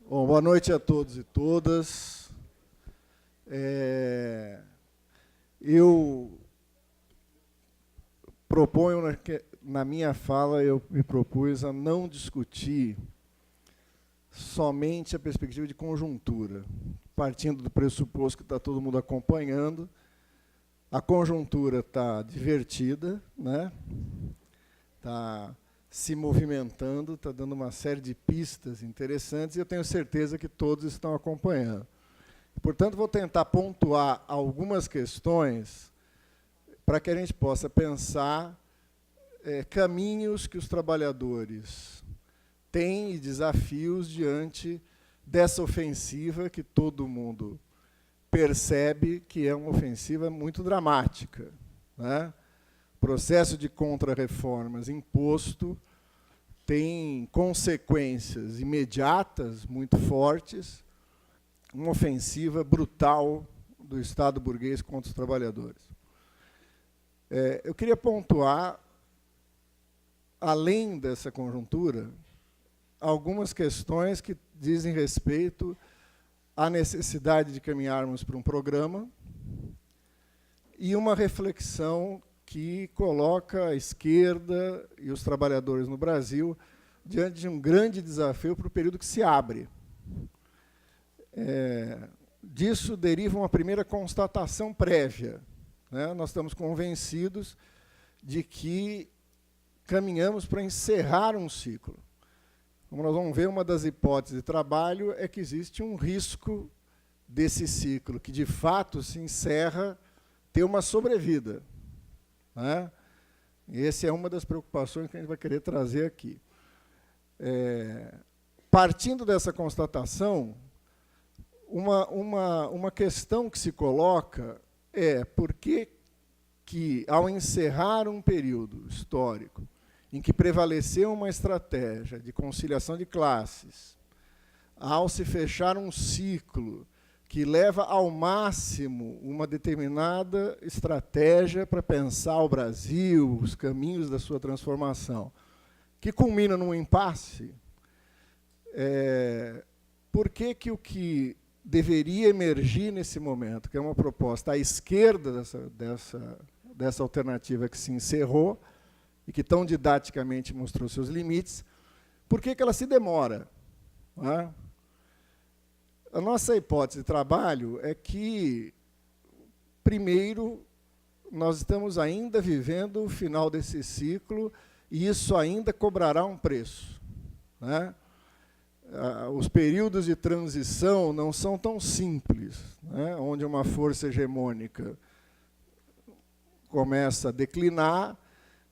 Bom, boa noite a todos e todas. Eu proponho, na minha fala, eu me propus a não discutir somente a perspectiva de conjuntura, partindo do pressuposto que está todo mundo acompanhando. A conjuntura está divertida, né? Está se movimentando, está dando uma série de pistas interessantes, e eu tenho certeza que todos estão acompanhando. Portanto, vou tentar pontuar algumas questões para que a gente possa pensar caminhos que os trabalhadores têm e desafios diante dessa ofensiva que todo mundo percebe que é uma ofensiva muito dramática, né? O processo de contra-reformas imposto tem consequências imediatas muito fortes, uma ofensiva brutal do Estado burguês contra os trabalhadores. Eu queria pontuar, além dessa conjuntura, algumas questões que dizem respeito à necessidade de caminharmos para um programa e uma reflexão que coloca a esquerda e os trabalhadores no Brasil diante de um grande desafio para o período que se abre. Disso deriva uma primeira constatação prévia, né? Nós estamos convencidos de que caminhamos para encerrar um ciclo. Como nós vamos ver, uma das hipóteses de trabalho é que existe um risco desse ciclo, que de fato se encerra, ter uma sobrevida, né? E essa é uma das preocupações que a gente vai querer trazer aqui. Partindo dessa constatação, uma questão que se coloca é por que, ao encerrar um período histórico em que prevaleceu uma estratégia de conciliação de classes, ao se fechar um ciclo que leva ao máximo uma determinada estratégia para pensar o Brasil, os caminhos da sua transformação, que culmina num impasse, por que o que deveria emergir nesse momento, que é uma proposta à esquerda dessa alternativa que se encerrou e que tão didaticamente mostrou seus limites, por que ela se demora, né? A nossa hipótese de trabalho é que, primeiro, nós estamos ainda vivendo o final desse ciclo e isso ainda cobrará um preço, né? Os períodos de transição não são tão simples, né? Onde uma força hegemônica começa a declinar,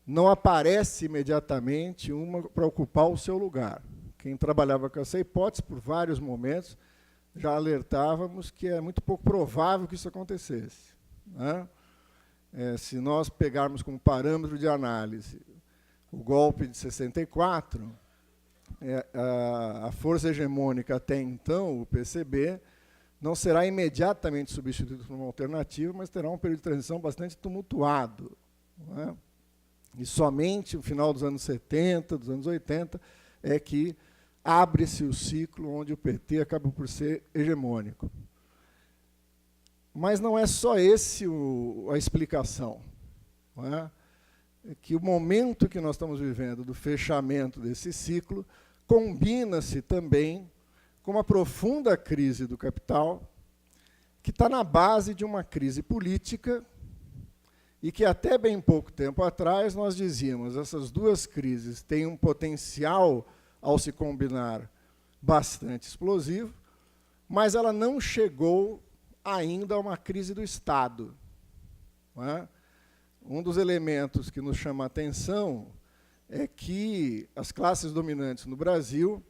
não aparece imediatamente uma para ocupar o seu lugar. Quem trabalhava com essa hipótese, por vários momentos, já alertávamos que é muito pouco provável que isso acontecesse, né? Se nós pegarmos como parâmetro de análise o golpe de 64, a força hegemônica até então, o PCB, não será imediatamente substituído por uma alternativa, mas terá um período de transição bastante tumultuado, né? E somente no final dos anos 70, dos anos 80, é que abre-se o ciclo onde o PT acaba por ser hegemônico. Mas não é só esse a explicação, não é? É que o momento que nós estamos vivendo do fechamento desse ciclo combina-se também com uma profunda crise do capital, que está na base de uma crise política e que até bem pouco tempo atrás nós dizíamos essas duas crises têm um potencial, ao se combinar, bastante explosivo, mas ela não chegou ainda a uma crise do Estado, não é? Um dos elementos que nos chama a atenção é que as classes dominantes no Brasil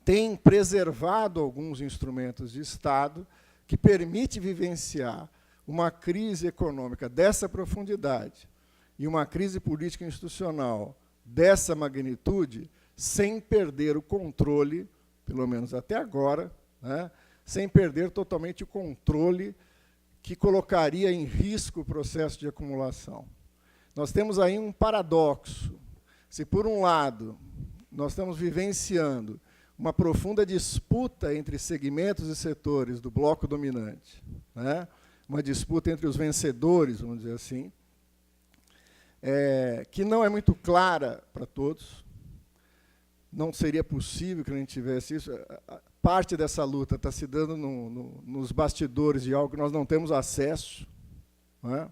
têm preservado alguns instrumentos de Estado que permitem vivenciar uma crise econômica dessa profundidade e uma crise política institucional dessa magnitude, sem perder o controle, pelo menos até agora, né, sem perder totalmente o controle que colocaria em risco o processo de acumulação. Nós temos aí um paradoxo. Se, por um lado, nós estamos vivenciando uma profunda disputa entre segmentos e setores do bloco dominante, né? Uma disputa entre os vencedores, vamos dizer assim, que não é muito clara para todos. Não seria possível que a gente tivesse isso. Parte dessa luta está se dando nos bastidores de algo que nós não temos acesso, né?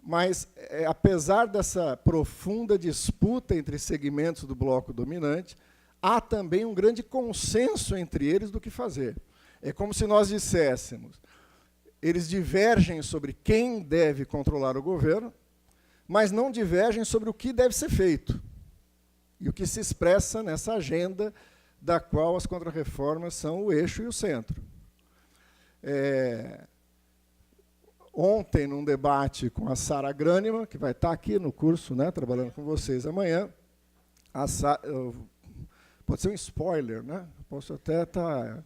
Mas, apesar dessa profunda disputa entre segmentos do bloco dominante, há também um grande consenso entre eles do que fazer. É como se nós disséssemos, eles divergem sobre quem deve controlar o governo, mas não divergem sobre o que deve ser feito, e o que se expressa nessa agenda da qual as contrarreformas são o eixo e o centro. Ontem, num debate com a Sara Grânima, que vai estar aqui no curso, né, trabalhando com vocês amanhã, pode ser um spoiler, né? Posso até estar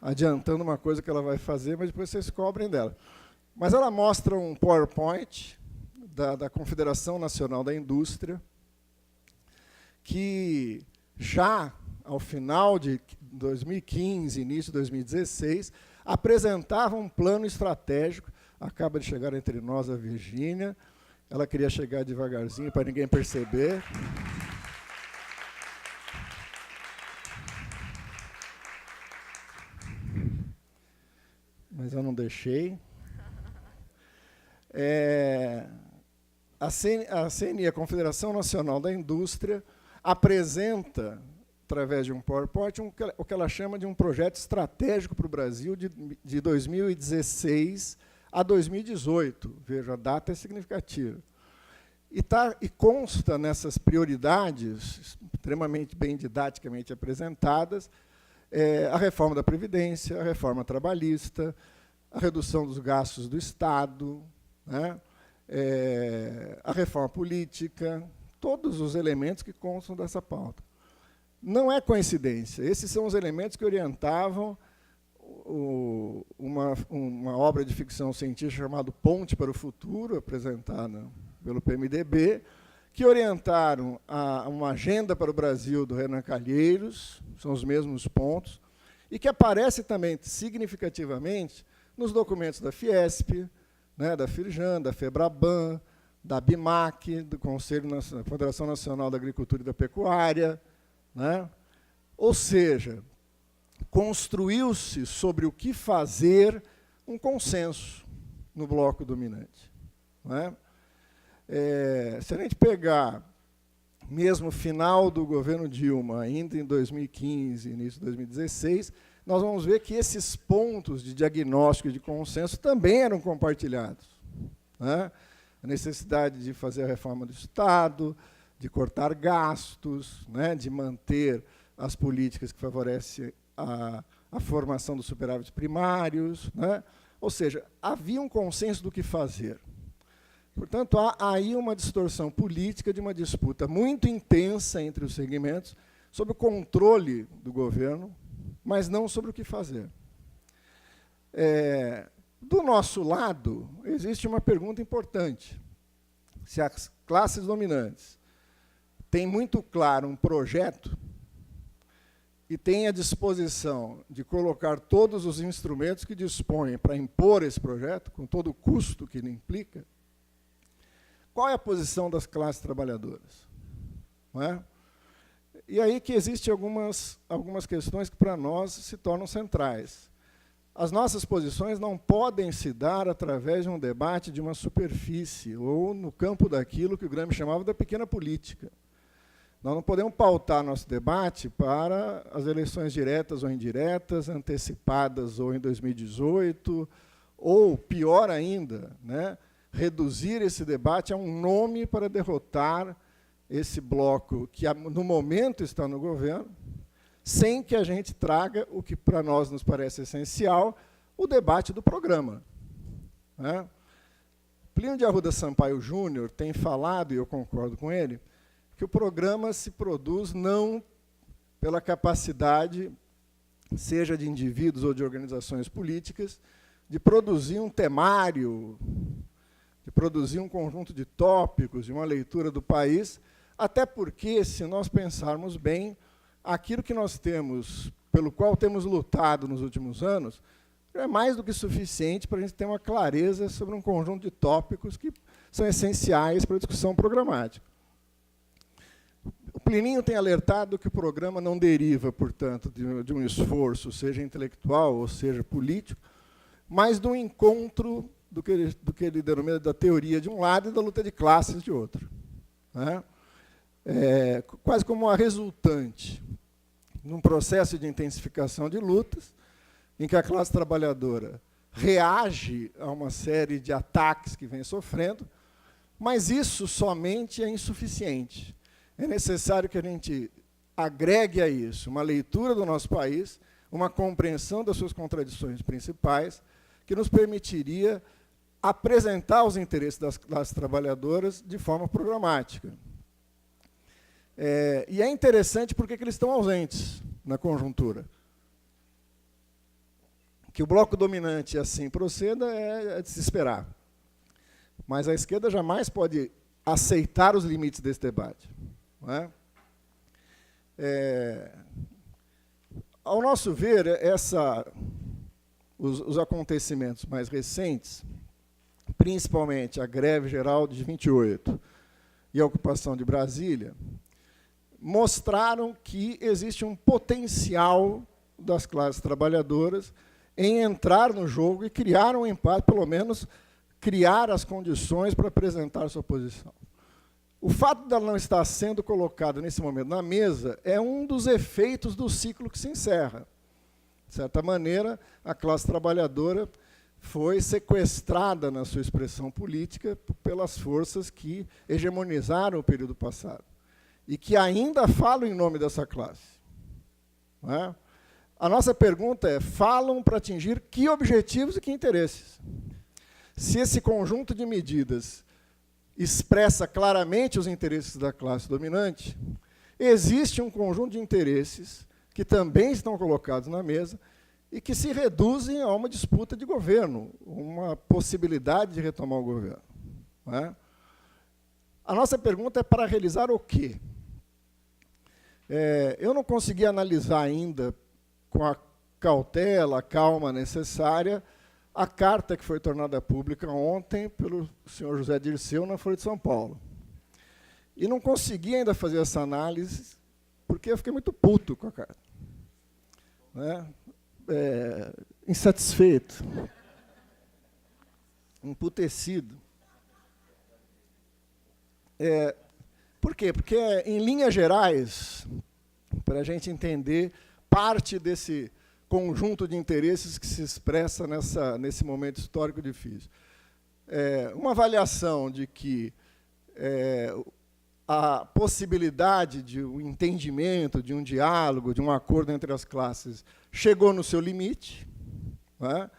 adiantando uma coisa que ela vai fazer, mas depois vocês cobrem dela. Mas ela mostra um PowerPoint da Confederação Nacional da Indústria, que já ao final de 2015, início de 2016, apresentava um plano estratégico. Acaba de chegar entre nós a Virgínia. Ela queria chegar devagarzinho para ninguém perceber. Mas eu não deixei. A CNI, a Confederação Nacional da Indústria, apresenta, através de um PowerPoint, o que ela chama de um projeto estratégico para o Brasil de 2016 a 2018. Veja, a data é significativa. E consta nessas prioridades, extremamente bem didaticamente apresentadas, a reforma da Previdência, a reforma trabalhista, a redução dos gastos do Estado, né, a reforma política, todos os elementos que constam dessa pauta. Não é coincidência. Esses são os elementos que orientavam uma obra de ficção científica chamada Ponte para o Futuro, apresentada pelo PMDB, que orientaram uma agenda para o Brasil do Renan Calheiros, são os mesmos pontos, e que aparece também significativamente nos documentos da Fiesp, né, da Firjan, da Febraban, da BIMAC, do Conselho da Federação Nacional da Agricultura e da Pecuária, né? Ou seja, construiu-se sobre o que fazer um consenso no bloco dominante, né? Se a gente pegar mesmo o final do governo Dilma, ainda em 2015, início de 2016, nós vamos ver que esses pontos de diagnóstico e de consenso também eram compartilhados, né? A necessidade de fazer a reforma do Estado, de cortar gastos, né, de manter as políticas que favorecem a formação dos superávites primários, né? Ou seja, havia um consenso do que fazer. Portanto, há aí uma distorção política de uma disputa muito intensa entre os segmentos sobre o controle do governo, mas não sobre o que fazer. Do nosso lado, existe uma pergunta importante. Se as classes dominantes têm muito claro um projeto e têm a disposição de colocar todos os instrumentos que dispõem para impor esse projeto, com todo o custo que ele implica, qual é a posição das classes trabalhadoras? Não é? E aí que existem algumas questões que, para nós, se tornam centrais. As nossas posições não podem se dar através de um debate de uma superfície, ou no campo daquilo que o Gramsci chamava da pequena política. Nós não podemos pautar nosso debate para as eleições diretas ou indiretas, antecipadas ou em 2018, ou, pior ainda, né, reduzir esse debate a um nome para derrotar esse bloco que, no momento, está no governo, sem que a gente traga o que para nós nos parece essencial, o debate do programa, né? Plínio de Arruda Sampaio Júnior tem falado, e eu concordo com ele, que o programa se produz não pela capacidade, seja de indivíduos ou de organizações políticas, de produzir um temário, de produzir um conjunto de tópicos, de uma leitura do país, até porque, se nós pensarmos bem, aquilo que nós temos, pelo qual temos lutado nos últimos anos, é mais do que suficiente para a gente ter uma clareza sobre um conjunto de tópicos que são essenciais para a discussão programática. O Plininho tem alertado que o programa não deriva, portanto, de um esforço, seja intelectual ou seja político, mas do encontro do que ele denomina da teoria de um lado e da luta de classes de outro. Né? Quase como uma resultante, num processo de intensificação de lutas, em que a classe trabalhadora reage a uma série de ataques que vem sofrendo, mas isso somente é insuficiente. É necessário que a gente agregue a isso uma leitura do nosso país, uma compreensão das suas contradições principais, que nos permitiria apresentar os interesses das classes trabalhadoras de forma programática. E é interessante porque eles estão ausentes na conjuntura. Que o bloco dominante assim proceda é de se esperar. Mas a esquerda jamais pode aceitar os limites desse debate. Não é? Ao nosso ver, os acontecimentos mais recentes, principalmente a greve geral de 28 e a ocupação de Brasília, mostraram que existe um potencial das classes trabalhadoras em entrar no jogo e criar um empate, pelo menos criar as condições para apresentar sua posição. O fato dela não estar sendo colocada nesse momento na mesa é um dos efeitos do ciclo que se encerra. De certa maneira, a classe trabalhadora foi sequestrada na sua expressão política pelas forças que hegemonizaram o período passado e que ainda falam em nome dessa classe. Não é? A nossa pergunta é, falam para atingir que objetivos e que interesses? Se esse conjunto de medidas expressa claramente os interesses da classe dominante, existe um conjunto de interesses que também estão colocados na mesa e que se reduzem a uma disputa de governo, uma possibilidade de retomar o governo. Não é? A nossa pergunta é para realizar o quê? Eu não consegui analisar ainda com a cautela, a calma necessária, a carta que foi tornada pública ontem pelo senhor José Dirceu na Folha de São Paulo. E não consegui ainda fazer essa análise, porque eu fiquei muito puto com a carta. Né? Insatisfeito. Emputecido. Por quê? Porque, em linhas gerais, para a gente entender parte desse conjunto de interesses que se expressa nesse momento histórico difícil. Uma avaliação de que a possibilidade de um entendimento, de um diálogo, de um acordo entre as classes chegou no seu limite, né?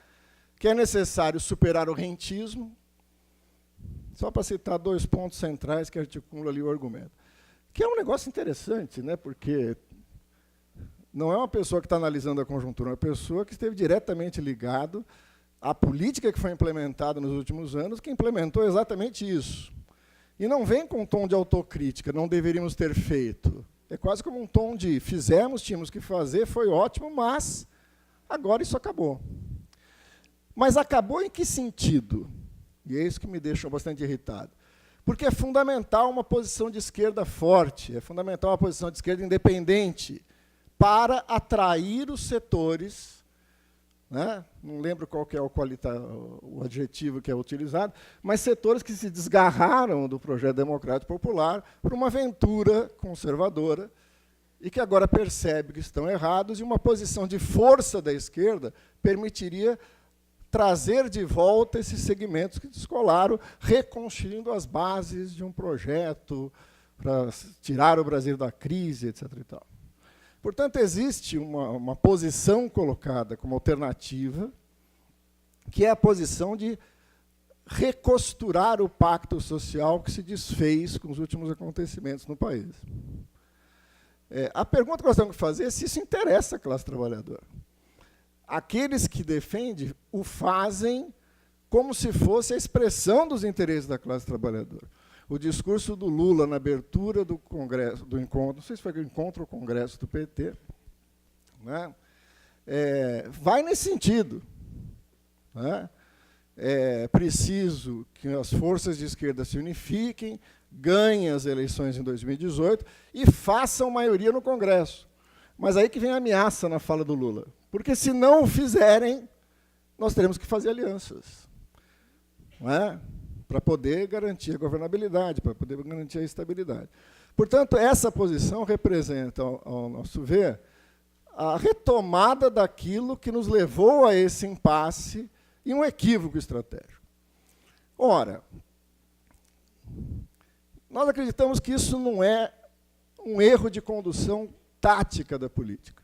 Que é necessário superar o rentismo, só para citar 2 pontos centrais que articulam ali o argumento. Que é um negócio interessante, né? Porque não é uma pessoa que está analisando a conjuntura, é uma pessoa que esteve diretamente ligado à política que foi implementada nos últimos anos, que implementou exatamente isso. E não vem com um tom de autocrítica, não deveríamos ter feito. É quase como um tom de fizemos, tínhamos que fazer, foi ótimo, mas agora isso acabou. Mas acabou em que sentido? E é isso que me deixa bastante irritado. Porque é fundamental uma posição de esquerda forte, é fundamental uma posição de esquerda independente, para atrair os setores, né? Não lembro qual que é o adjetivo que é utilizado, mas setores que se desgarraram do projeto democrático popular por uma aventura conservadora e que agora percebe que estão errados, e uma posição de força da esquerda permitiria trazer de volta esses segmentos que descolaram, reconstruindo as bases de um projeto para tirar o Brasil da crise, etc. e tal. Portanto, existe uma posição colocada como alternativa, que é a posição de recosturar o pacto social que se desfez com os últimos acontecimentos no país. A pergunta que nós temos que fazer é se isso interessa a classe trabalhadora. Aqueles que defendem o fazem como se fosse a expressão dos interesses da classe trabalhadora. o discurso do Lula na abertura do congresso, do encontro, não sei se foi o encontro ou congresso do PT, né? Vai nesse sentido, né? É preciso que as forças de esquerda se unifiquem, ganhem as eleições em 2018 e façam maioria no Congresso. Mas aí que vem a ameaça na fala do Lula. Porque, se não o fizerem, nós teremos que fazer alianças, não é? Para poder garantir a governabilidade, para poder garantir a estabilidade. Portanto, essa posição representa, ao nosso ver, a retomada daquilo que nos levou a esse impasse e um equívoco estratégico. Ora, nós acreditamos que isso não é um erro de condução tática da política.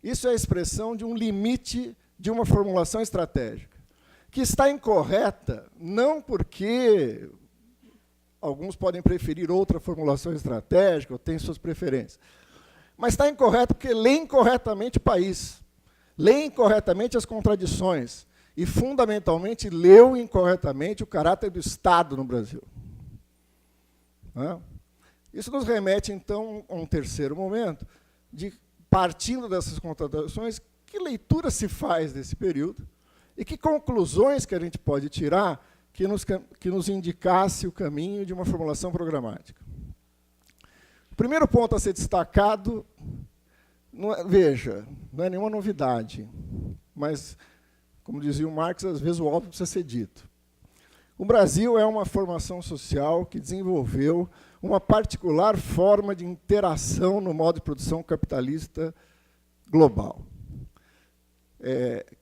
Isso é a expressão de um limite de uma formulação estratégica, que está incorreta não porque alguns podem preferir outra formulação estratégica ou têm suas preferências, mas está incorreta porque lê incorretamente o país, lê incorretamente as contradições e, fundamentalmente, leu incorretamente o caráter do Estado no Brasil. Isso nos remete, então, a um terceiro momento, de, partindo dessas contradições, que leitura se faz desse período e que conclusões que a gente pode tirar que nos indicasse o caminho de uma formulação programática. O primeiro ponto a ser destacado, veja, não é nenhuma novidade, mas, como dizia o Marx, às vezes o óbvio precisa ser dito. O Brasil é uma formação social que desenvolveu uma particular forma de interação no modo de produção capitalista global.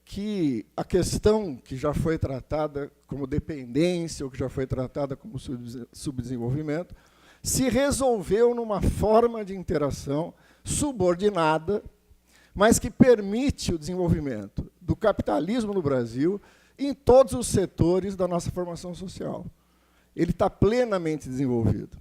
Que a questão que já foi tratada como dependência ou que já foi tratada como subdesenvolvimento se resolveu numa forma de interação subordinada, mas que permite o desenvolvimento do capitalismo no Brasil em todos os setores da nossa formação social. Ele está plenamente desenvolvido.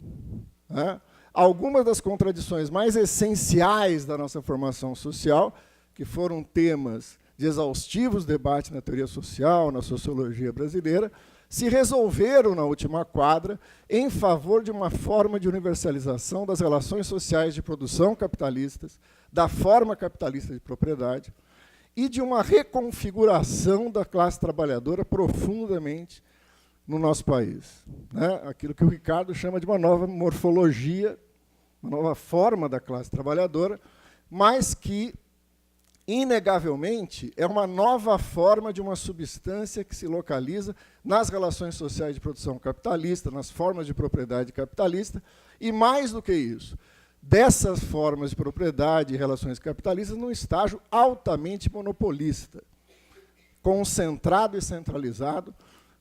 Algumas das contradições mais essenciais da nossa formação social, que foram temas de exaustivos debates na teoria social, na sociologia brasileira, se resolveram na última quadra em favor de uma forma de universalização das relações sociais de produção capitalistas, da forma capitalista de propriedade e de uma reconfiguração da classe trabalhadora profundamente no nosso país. Aquilo que o Ricardo chama de uma nova morfologia, uma nova forma da classe trabalhadora, mas que, inegavelmente, é uma nova forma de uma substância que se localiza nas relações sociais de produção capitalista, nas formas de propriedade capitalista, e, mais do que isso, dessas formas de propriedade e relações capitalistas num estágio altamente monopolista, concentrado e centralizado,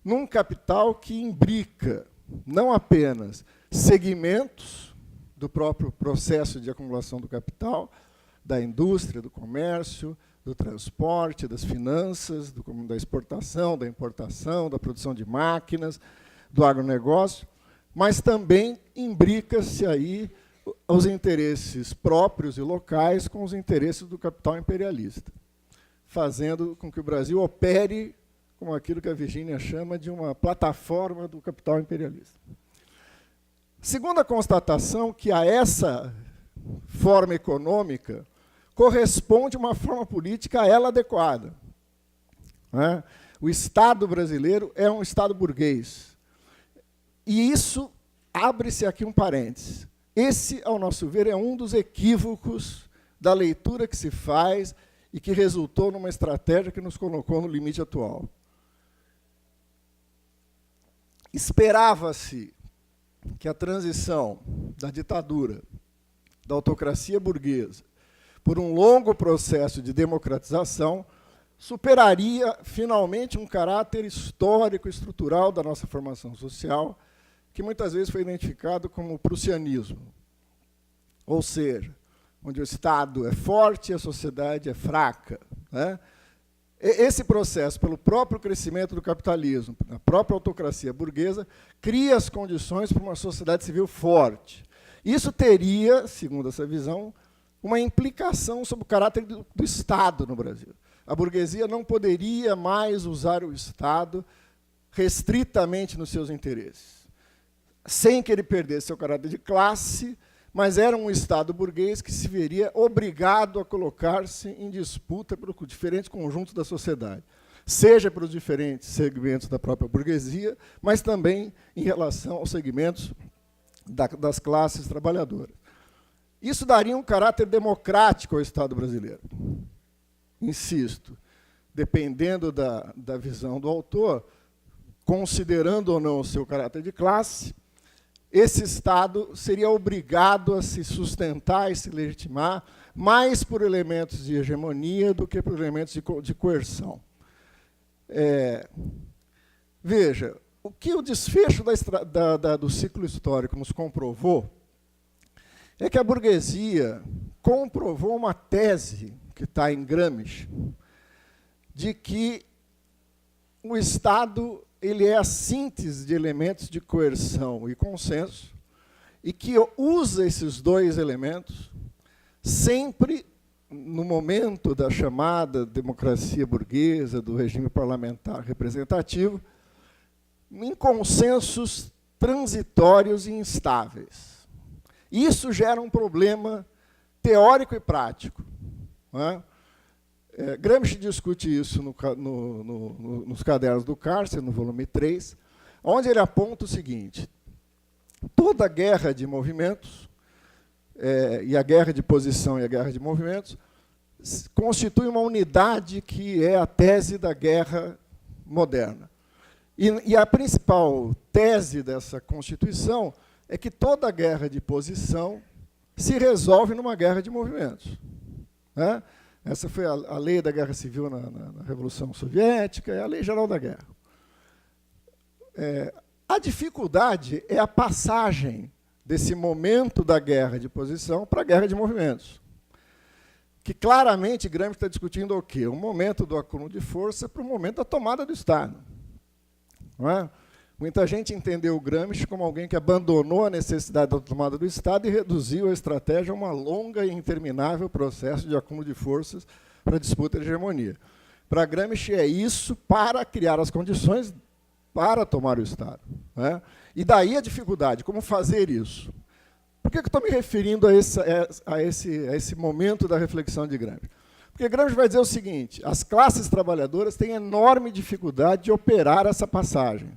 num capital que imbrica não apenas segmentos do próprio processo de acumulação do capital, da indústria, do comércio, do transporte, das finanças, da exportação, da importação, da produção de máquinas, do agronegócio, mas também imbrica-se aí os interesses próprios e locais com os interesses do capital imperialista, fazendo com que o Brasil opere como aquilo que a Virginia chama de uma plataforma do capital imperialista. Segunda constatação, que a essa forma econômica corresponde uma forma política a ela adequada. O Estado brasileiro é um Estado burguês. E isso, abre-se aqui um parênteses. Esse, ao nosso ver, é um dos equívocos da leitura que se faz e que resultou numa estratégia que nos colocou no limite atual. Esperava-se que a transição da ditadura, da autocracia burguesa, por um longo processo de democratização, superaria, finalmente, um caráter histórico e estrutural da nossa formação social, que muitas vezes foi identificado como o prussianismo. Ou seja, onde o Estado é forte e a sociedade é fraca. Esse processo, pelo próprio crescimento do capitalismo, a própria autocracia burguesa, cria as condições para uma sociedade civil forte. Isso teria, segundo essa visão, uma implicação sobre o caráter do Estado no Brasil. A burguesia não poderia mais usar o Estado restritamente nos seus interesses. sem que ele perdesse seu caráter de classe, mas era um Estado burguês que se veria obrigado a colocar-se em disputa por diferentes conjuntos da sociedade, seja pelos diferentes segmentos da própria burguesia, mas também em relação aos segmentos das classes trabalhadoras. Isso daria um caráter democrático ao Estado brasileiro. Insisto, dependendo da visão do autor, considerando ou não o seu caráter de classe, esse Estado seria obrigado a se sustentar e se legitimar mais por elementos de hegemonia do que por elementos de coerção. Veja, o que o desfecho do ciclo histórico nos comprovou é que a burguesia comprovou uma tese que está em Gramsci, de que o Estado ele é a síntese de elementos de coerção e consenso, e que usa esses dois elementos sempre no momento da chamada democracia burguesa, do regime parlamentar representativo, em consensos transitórios e instáveis. Isso gera um problema teórico e prático. Não é? Gramsci discute isso nos cadernos do Cárcere, no volume 3, onde ele aponta o seguinte: toda guerra de movimentos, e a guerra de posição e a guerra de movimentos, constitui uma unidade que é a tese da guerra moderna. E a principal tese dessa Constituição é que toda guerra de posição se resolve numa guerra de movimentos. Né? Essa foi a lei da Guerra Civil na Revolução Soviética, é a lei geral da guerra. A dificuldade é a passagem desse momento da guerra de posição para a guerra de movimentos. Que claramente Gramsci está discutindo o quê? O momento do acúmulo de força para o momento da tomada do Estado. Não é? Muita gente entendeu o Gramsci como alguém que abandonou a necessidade da tomada do Estado e reduziu a estratégia a uma longa e interminável processo de acúmulo de forças para a disputa de hegemonia. Para Gramsci é isso para criar as condições para tomar o Estado. Né? E daí a dificuldade, como fazer isso? Por que eu estou me referindo a esse momento da reflexão de Gramsci? Porque Gramsci vai dizer o seguinte: as classes trabalhadoras têm enorme dificuldade de operar essa passagem.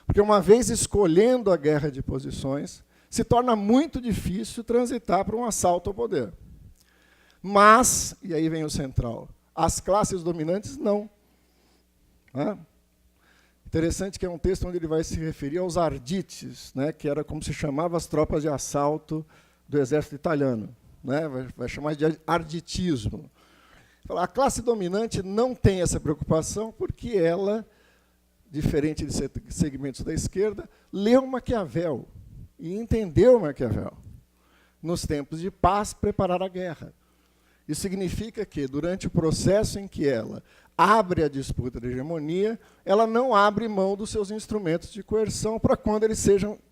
Porque, uma vez escolhendo a guerra de posições, se torna muito difícil transitar para um assalto ao poder. Mas, e aí vem o central, as classes dominantes não. Interessante que é um texto onde ele vai se referir aos ardites, né, que era como se chamava as tropas de assalto do exército italiano. Né, vai chamar de arditismo. A classe dominante não tem essa preocupação porque ela, diferente de segmentos da esquerda, leu Maquiavel e entendeu Maquiavel. Nos tempos de paz, preparar a guerra. Isso significa que, durante o processo em que ela abre a disputa de hegemonia, ela não abre mão dos seus instrumentos de coerção para quando eles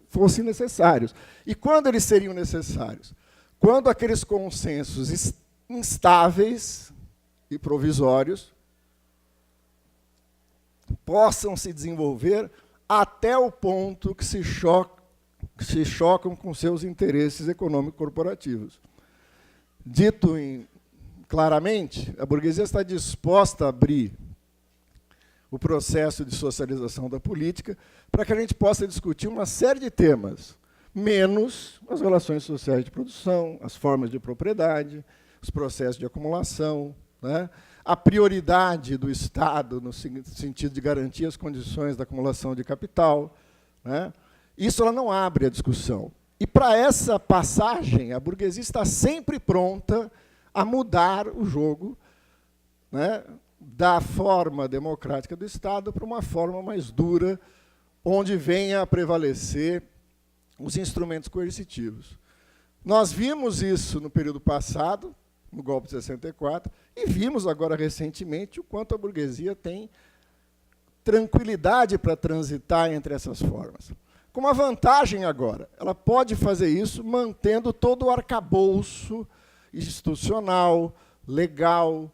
fossem necessários. E quando eles seriam necessários? Quando aqueles consensos instáveis e provisórios possam se desenvolver até o ponto que se chocam com seus interesses econômico-corporativos. Dito claramente, a burguesia está disposta a abrir o processo de socialização da política para que a gente possa discutir uma série de temas, menos as relações sociais de produção, as formas de propriedade, os processos de acumulação, né? A prioridade do Estado no sentido de garantir as condições da acumulação de capital. Né? Isso ela não abre a discussão. E, para essa passagem, a burguesia está sempre pronta a mudar o jogo, né, da forma democrática do Estado para uma forma mais dura, onde venha a prevalecer os instrumentos coercitivos. Nós vimos isso no período passado, no golpe de 64, e vimos agora recentemente o quanto a burguesia tem tranquilidade para transitar entre essas formas. Com uma vantagem agora, ela pode fazer isso mantendo todo o arcabouço institucional, legal,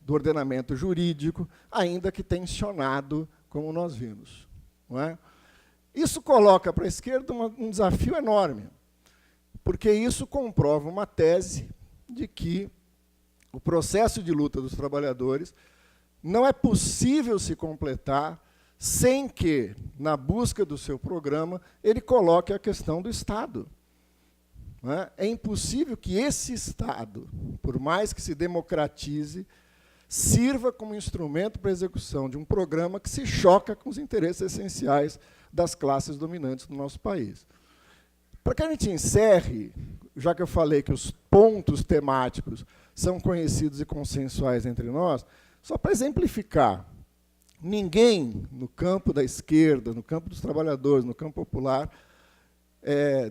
do ordenamento jurídico, ainda que tensionado, como nós vimos. Não é? Isso coloca para a esquerda um desafio enorme, porque isso comprova uma tese de que o processo de luta dos trabalhadores não é possível se completar sem que, na busca do seu programa, ele coloque a questão do Estado. É impossível que esse Estado, por mais que se democratize, sirva como instrumento para a execução de um programa que se choca com os interesses essenciais das classes dominantes do nosso país. Para que a gente encerre, já que eu falei que os pontos temáticos são conhecidos e consensuais entre nós, só para exemplificar, ninguém no campo da esquerda, no campo dos trabalhadores, no campo popular,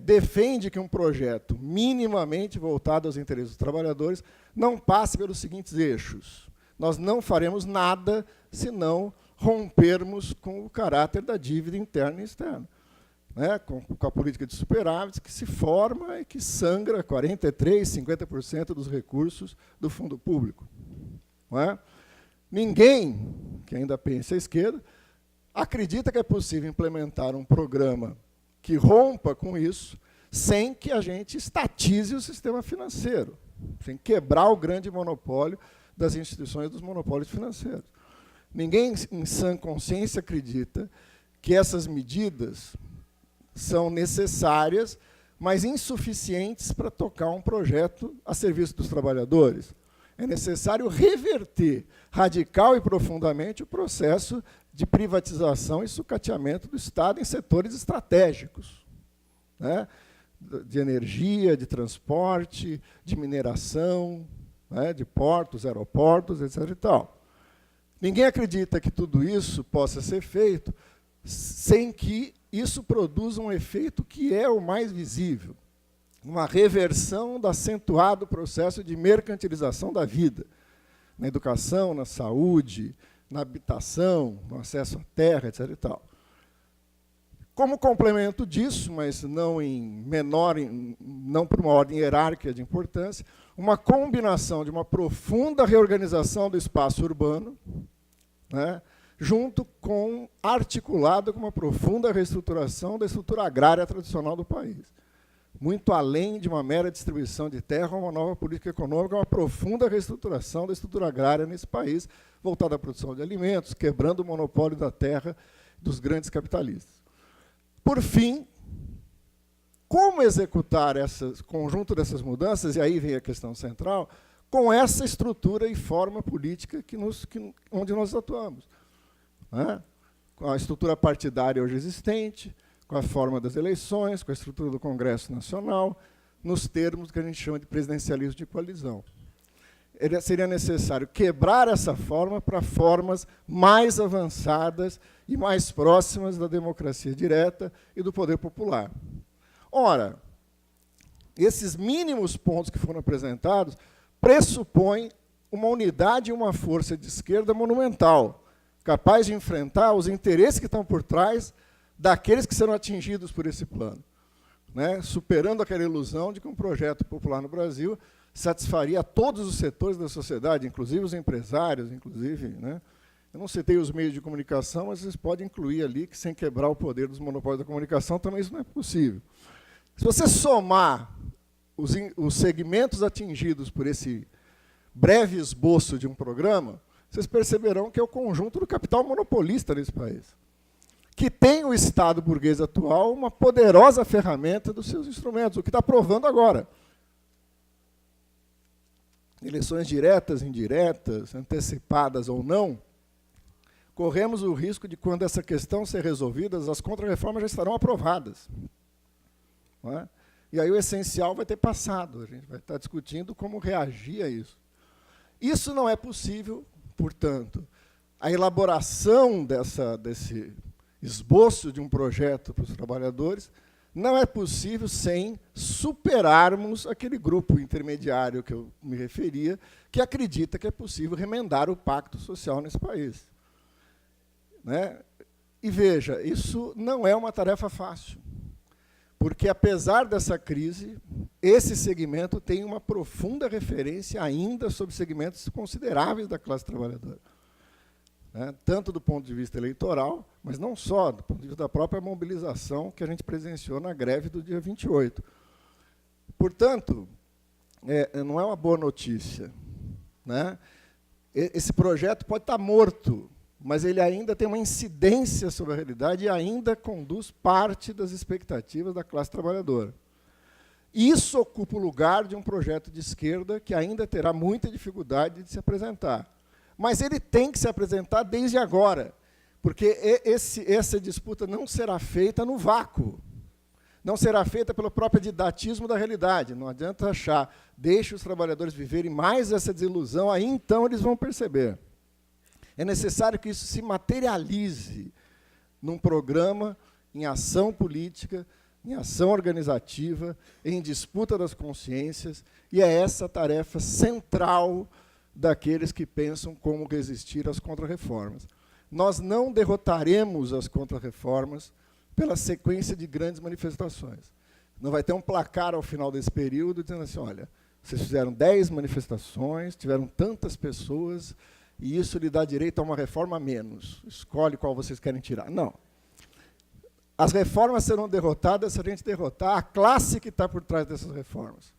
defende que um projeto minimamente voltado aos interesses dos trabalhadores não passe pelos seguintes eixos. Nós não faremos nada se não rompermos com o caráter da dívida interna e externa, né, com a política de superávit que se forma e que sangra 43%, 50% dos recursos do fundo público. Não é? Ninguém que ainda pensa à esquerda acredita que é possível implementar um programa que rompa com isso sem que a gente estatize o sistema financeiro, sem quebrar o grande monopólio das instituições dos monopólios financeiros. Ninguém, em sã consciência, acredita que essas medidas são necessárias, mas insuficientes para tocar um projeto a serviço dos trabalhadores. É necessário reverter radical e profundamente o processo de privatização e sucateamento do Estado em setores estratégicos, né, de energia, de transporte, de mineração, né, de portos, aeroportos, etc. e tal. Ninguém acredita que tudo isso possa ser feito sem que isso produza um efeito que é o mais visível, uma reversão do acentuado processo de mercantilização da vida, na educação, na saúde, na habitação, no acesso à terra, etc. e tal. Como complemento disso, mas não não por uma ordem hierárquica de importância, uma combinação de uma profunda reorganização do espaço urbano, né, articulada com uma profunda reestruturação da estrutura agrária tradicional do país. Muito além de uma mera distribuição de terra, uma nova política econômica, uma profunda reestruturação da estrutura agrária nesse país, voltada à produção de alimentos, quebrando o monopólio da terra dos grandes capitalistas. Por fim, como executar esse conjunto dessas mudanças, e aí vem a questão central, com essa estrutura e forma política onde nós atuamos, né? Com a estrutura partidária hoje existente, com a forma das eleições, com a estrutura do Congresso Nacional, nos termos que a gente chama de presidencialismo de coalizão. Seria necessário quebrar essa forma para formas mais avançadas e mais próximas da democracia direta e do poder popular. Ora, esses mínimos pontos que foram apresentados pressupõem uma unidade e uma força de esquerda monumental, capaz de enfrentar os interesses que estão por trás daqueles que serão atingidos por esse plano, né, superando aquela ilusão de que um projeto popular no Brasil satisfaria a todos os setores da sociedade, inclusive os empresários, inclusive, né? Eu não citei os meios de comunicação, mas vocês podem incluir ali que, sem quebrar o poder dos monopólios da comunicação, também isso não é possível. Se você somar os segmentos atingidos por esse breve esboço de um programa, vocês perceberão que é o conjunto do capital monopolista nesse país, que tem o Estado burguês atual uma poderosa ferramenta dos seus instrumentos, o que está provando agora. Eleições diretas, indiretas, antecipadas ou não, corremos o risco de, quando essa questão ser resolvida, as contrarreformas já estarão aprovadas. Não é? E aí o essencial vai ter passado, a gente vai estar discutindo como reagir a isso. Isso não é possível, portanto, a elaboração desse esboço de um projeto para os trabalhadores não é possível sem superarmos aquele grupo intermediário que eu me referia, que acredita que é possível remendar o pacto social nesse país. Né? E veja, isso não é uma tarefa fácil, porque, apesar dessa crise, esse segmento tem uma profunda referência ainda sobre segmentos consideráveis da classe trabalhadora. né, tanto do ponto de vista eleitoral, mas não só, do ponto de vista da própria mobilização que a gente presenciou na greve do dia 28. Portanto, não é uma boa notícia, né? Esse projeto pode estar morto, mas ele ainda tem uma incidência sobre a realidade e ainda conduz parte das expectativas da classe trabalhadora. Isso ocupa o lugar de um projeto de esquerda que ainda terá muita dificuldade de se apresentar. Mas ele tem que se apresentar desde agora, porque essa disputa não será feita no vácuo. Não será feita pelo próprio didatismo da realidade. Não adianta achar, deixe os trabalhadores viverem mais essa desilusão, aí então eles vão perceber. É necessário que isso se materialize num programa, em ação política, em ação organizativa, em disputa das consciências, e é essa a tarefa central daqueles que pensam como resistir às contrarreformas. Nós não derrotaremos as contrarreformas pela sequência de grandes manifestações. Não vai ter um placar ao final desse período dizendo assim, olha, vocês fizeram 10 manifestações, tiveram tantas pessoas, e isso lhe dá direito a uma reforma a menos. Escolhe qual vocês querem tirar. Não. As reformas serão derrotadas se a gente derrotar a classe que está por trás dessas reformas.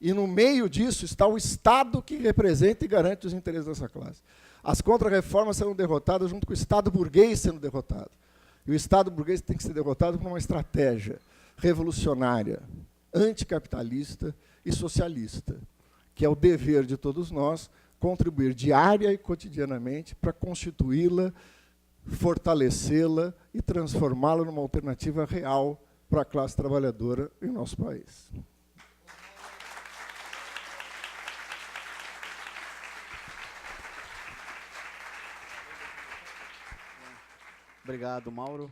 E, no meio disso, está o Estado que representa e garante os interesses dessa classe. As contrarreformas serão derrotadas junto com o Estado burguês sendo derrotado. E o Estado burguês tem que ser derrotado por uma estratégia revolucionária, anticapitalista e socialista, que é o dever de todos nós contribuir diária e cotidianamente para constituí-la, fortalecê-la e transformá-la numa alternativa real para a classe trabalhadora em nosso país. Obrigado, Mauro.